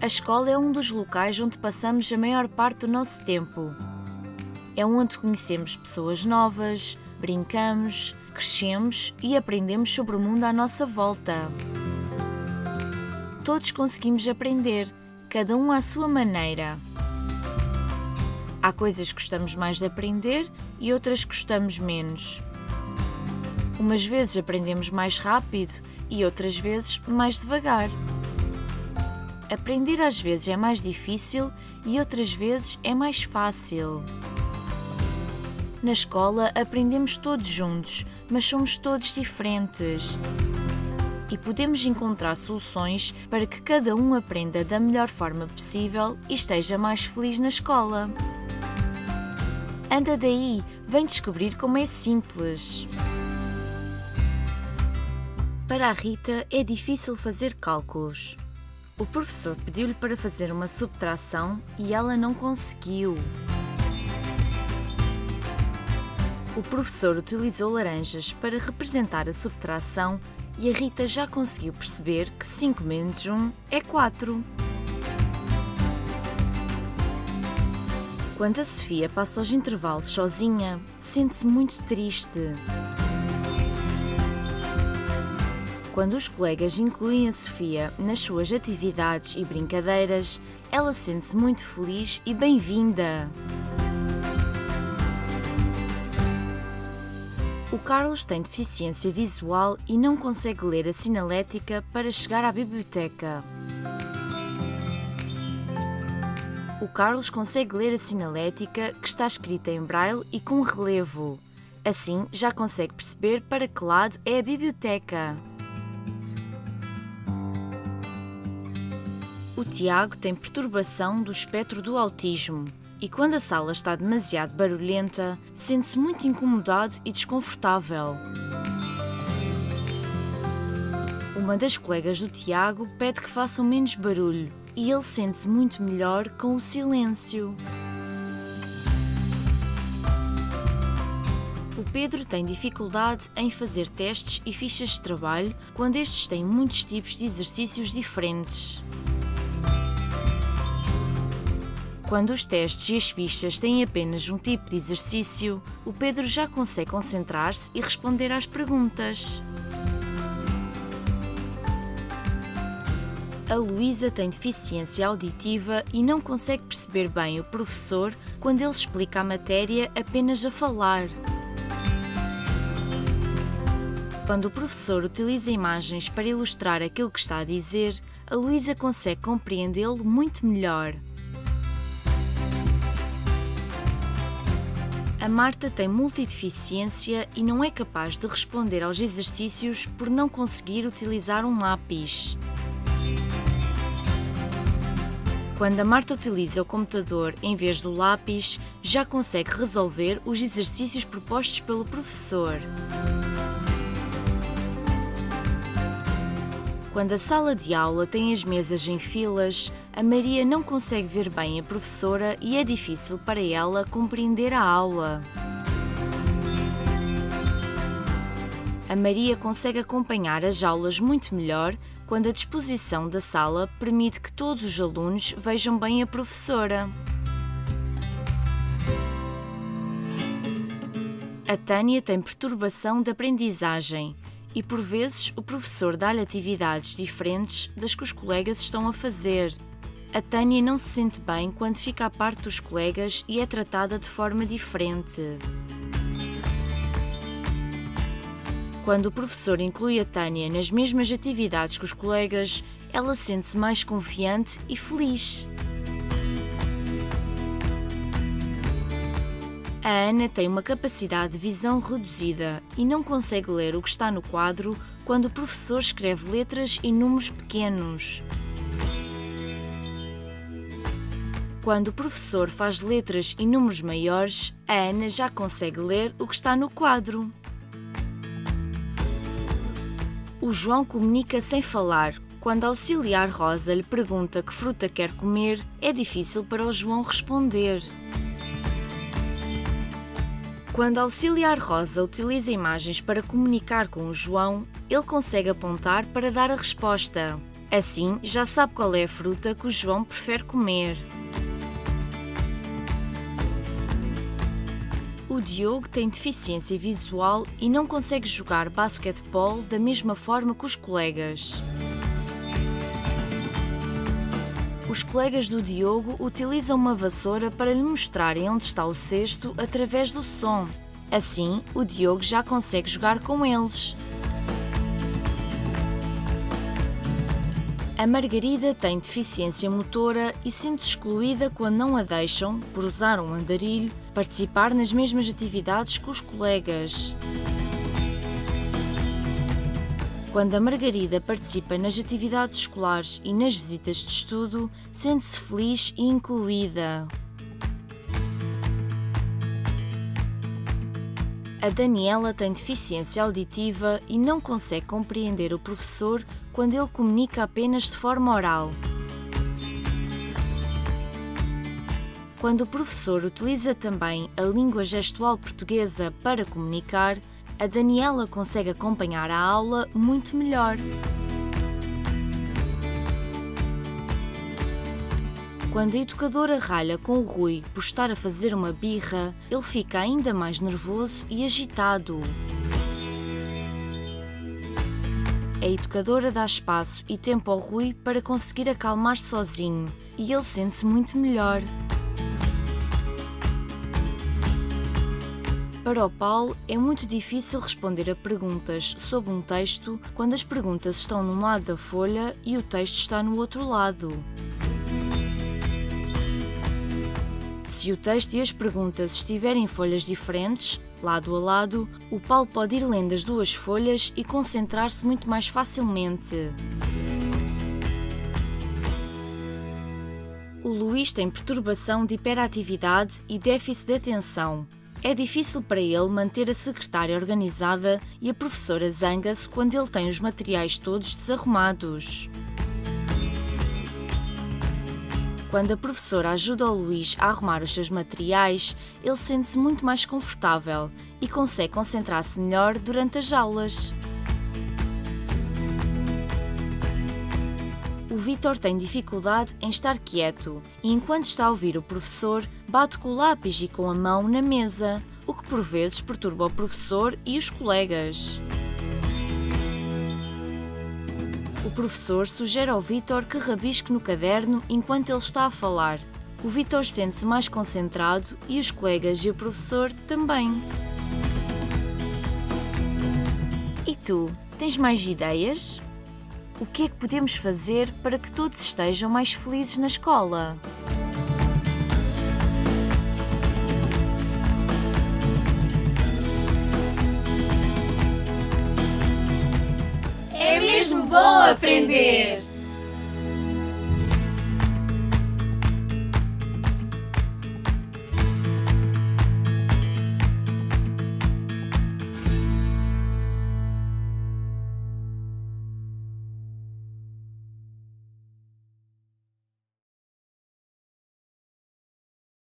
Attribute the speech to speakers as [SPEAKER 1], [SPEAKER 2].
[SPEAKER 1] A escola é um dos locais onde passamos a maior parte do nosso tempo. É onde conhecemos pessoas novas, brincamos, crescemos e aprendemos sobre o mundo à nossa volta. Todos conseguimos aprender, cada um à sua maneira. Há coisas que gostamos mais de aprender e outras que gostamos menos. Umas vezes aprendemos mais rápido e outras vezes mais devagar. Aprender às vezes é mais difícil e outras vezes é mais fácil. Na escola aprendemos todos juntos, mas somos todos diferentes. E podemos encontrar soluções para que cada um aprenda da melhor forma possível e esteja mais feliz na escola. Anda daí, vem descobrir como é simples. Para a Rita é difícil fazer cálculos. O professor pediu-lhe para fazer uma subtração e ela não conseguiu. O professor utilizou laranjas para representar a subtração e a Rita já conseguiu perceber que 5 menos 1 é 4. Quando a Sofia passa os intervalos sozinha, sente-se muito triste. Quando os colegas incluem a Sofia nas suas atividades e brincadeiras, ela sente-se muito feliz e bem-vinda. O Carlos tem deficiência visual e não consegue ler a sinalética para chegar à biblioteca. O Carlos consegue ler a sinalética que está escrita em braille e com relevo. Assim, já consegue perceber para que lado é a biblioteca. O Tiago tem perturbação do espectro do autismo e quando a sala está demasiado barulhenta, sente-se muito incomodado e desconfortável. Uma das colegas do Tiago pede que façam menos barulho e ele sente-se muito melhor com o silêncio. O Pedro tem dificuldade em fazer testes e fichas de trabalho quando estes têm muitos tipos de exercícios diferentes. Quando os testes e as fichas têm apenas um tipo de exercício, o Pedro já consegue concentrar-se e responder às perguntas. A Luísa tem deficiência auditiva e não consegue perceber bem o professor quando ele explica a matéria apenas a falar. Quando o professor utiliza imagens para ilustrar aquilo que está a dizer, a Luísa consegue compreendê-lo muito melhor. A Marta tem multideficiência e não é capaz de responder aos exercícios por não conseguir utilizar um lápis. Quando a Marta utiliza o computador em vez do lápis, já consegue resolver os exercícios propostos pelo professor. Quando a sala de aula tem as mesas em filas, a Maria não consegue ver bem a professora e é difícil para ela compreender a aula. A Maria consegue acompanhar as aulas muito melhor quando a disposição da sala permite que todos os alunos vejam bem a professora. A Tânia tem perturbação de aprendizagem e, por vezes, o professor dá-lhe atividades diferentes das que os colegas estão a fazer. A Tânia não se sente bem quando fica à parte dos colegas e é tratada de forma diferente. Quando o professor inclui a Tânia nas mesmas atividades que os colegas, ela sente-se mais confiante e feliz. A Ana tem uma capacidade de visão reduzida e não consegue ler o que está no quadro quando o professor escreve letras e números pequenos. Quando o professor faz letras e números maiores, a Ana já consegue ler o que está no quadro. O João comunica sem falar. Quando a auxiliar Rosa lhe pergunta que fruta quer comer, é difícil para o João responder. Quando a auxiliar Rosa utiliza imagens para comunicar com o João, ele consegue apontar para dar a resposta. Assim, já sabe qual é a fruta que o João prefere comer. O Diogo tem deficiência visual e não consegue jogar basquetebol da mesma forma que os colegas. Os colegas do Diogo utilizam uma vassoura para lhe mostrarem onde está o cesto através do som. Assim, o Diogo já consegue jogar com eles. A Margarida tem deficiência motora e sente-se excluída quando não a deixam, por usar um andarilho, participar nas mesmas atividades que os colegas. Quando a Margarida participa nas atividades escolares e nas visitas de estudo, sente-se feliz e incluída. A Daniela tem deficiência auditiva e não consegue compreender o professor quando ele comunica apenas de forma oral. Quando o professor utiliza também a língua gestual portuguesa para comunicar, a Daniela consegue acompanhar a aula muito melhor. Quando a educadora ralha com o Rui por estar a fazer uma birra, ele fica ainda mais nervoso e agitado. A educadora dá espaço e tempo ao Rui para conseguir acalmar-se sozinho e ele sente-se muito melhor. Para o Paulo, é muito difícil responder a perguntas sobre um texto quando as perguntas estão num lado da folha e o texto está no outro lado. Se o texto e as perguntas estiverem em folhas diferentes, lado a lado, o Paulo pode ir lendo as duas folhas e concentrar-se muito mais facilmente. O Luís tem perturbação de hiperatividade e déficit de atenção. É difícil para ele manter a secretária organizada e a professora zanga-se quando ele tem os materiais todos desarrumados. Quando a professora ajuda o Luís a arrumar os seus materiais, ele sente-se muito mais confortável e consegue concentrar-se melhor durante as aulas. O Vítor tem dificuldade em estar quieto e, enquanto está a ouvir o professor, bate com o lápis e com a mão na mesa, o que por vezes perturba o professor e os colegas. O professor sugere ao Vítor que rabisque no caderno enquanto ele está a falar. O Vítor sente-se mais concentrado e os colegas e o professor também. E tu, tens mais ideias? O que é que podemos fazer para que todos estejam mais felizes na escola?
[SPEAKER 2] É mesmo bom aprender!